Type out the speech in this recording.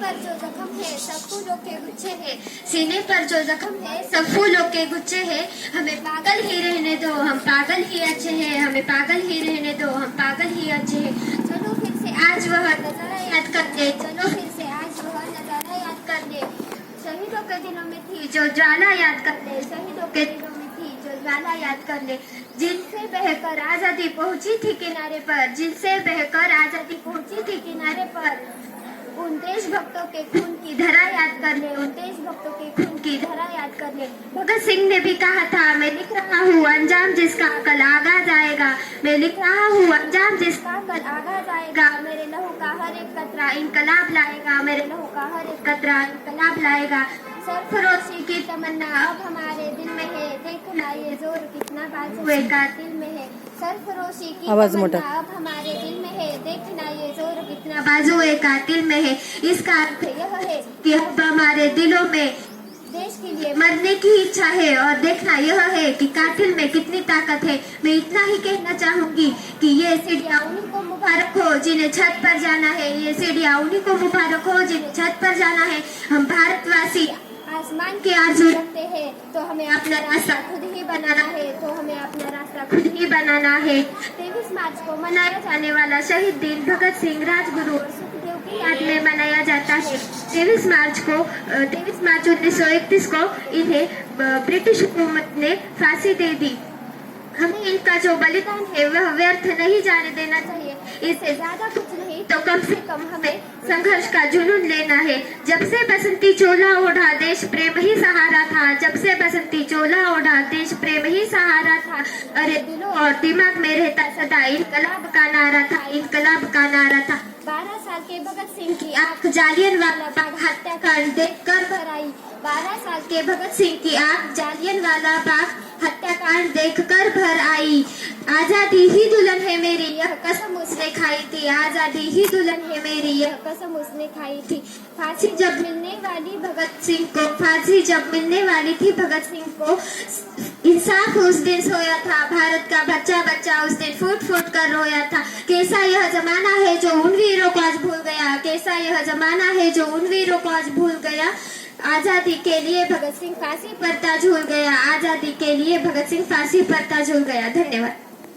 पर जो जख्म है सब फूलों के गुच्छे है, सीने पर जो जख्म है सब फूलों के गुच्छे है। हमें पागल ही रहने दो, हम पागल ही अच्छे हैं, हमें पागल ही रहने दो, हम पागल ही अच्छे हैं। चलो फिर से आज वह नजारा याद कर ले, चलो फिर से आज वह नजारा याद कर ले। शहीदों के दिनों में थी जो ज्वाला याद कर ले, शहीदों के दिनों में थी जो ज्वाला याद कर ले। जिनसे बहकर आजादी पहुंची थी किनारे पर, जिनसे बहकर आजादी पहुंची थी किनारे पर। उन देशभक्तों के खून की धरा याद कर ले, उन देशभक्तों के खून की धरा याद कर ले। भगत सिंह ने भी कहा था, मैं लिख रहा हूँ अंजाम जिसका कल आगाज आएगा, मैं लिख रहा हूँ अंजाम जिसका कल आगाज आएगा। मेरे लहू का हर एक कतरा इनकलाब लाएगा, मेरे लहू का हर एक कतरा इनकलाब लाएगा। सरफरोशी की तमन्ना अब हमारे दिल में है, देखना ये जोर कितना बाजुए कातिल में है। सरफरोशी की तमन्ना अब हमारे दिल में है, देखना ये जोर कितना बाजुए कातिल में है। इसका अर्थ यह है कि अब हमारे दिलों में देश के लिए मरने की इच्छा है, और देखना यह है कि कातिल में कितनी ताकत है। मैं इतना ही कहना चाहूंगी कि ये सीढ़ियाँ उन्हीं को मुबारक हो जिन्हें छत पर जाना है, ये सीढ़ियाँ उन्हीं को मुबारक हो जिन्हें छत पर जाना है। हम भारतवासी आसमान की आरज़ू रखते हैं, तो हमें अपना रास्ता खुद ही बनाना है, तो हमें अपना रास्ता खुद ही बनाना है। 23 मार्च को मनाया जाने वाला शहीद दिन भगत सिंह, राजगुरु और सुखदेव की याद में मनाया जाता है। 23 मार्च 1931 को इन्हें ब्रिटिश हुकूमत ने फांसी दे दी। हमें इनका जो बलिदान है वह व्यर्थ नहीं जाने देना चाहिए। इससे ज्यादा कुछ नहीं तो कम से कम हमें संघर्ष का जुनून लेना है। जब से बसंती चोला ओढ़ा देश प्रेम ही सहारा था, जब से बसंती चोला ओढ़ा देश प्रेम ही सहारा था। अरे दिलों और दिमाग में रहता सदा इनकलाब का नारा था, इनकलाब का नारा था। 12 साल के भगत सिंह की आंख जालियनवाला बाग हत्याकांड देख कर भर आई, 12 साल के भगत सिंह की आंख जालियनवाला बाग हत्याकांड देख कर भर आई। आजादी ही दुल्हन है मेरी यह कसम उसने खाई थी, आजादी ही दुल्हन है मेरी यह कसम उसने खाई थी। फांसी जब मिलने वाली भगत सिंह को, फांसी जब मिलने वाली थी भगत सिंह को, इंसाफ उस दिन सोया था, भारत का बच्चा बच्चा उस दिन फूट फूट कर रोया था। कैसा यह जमाना है जो उन वीरों को आज भूल गया, कैसा यह जमाना है जो उन वीरों को आज भूल गया। आजादी के लिए भगत सिंह फांसी पर था झूल गया, आजादी के लिए भगत सिंह फांसी पर था झूल गया। धन्यवाद।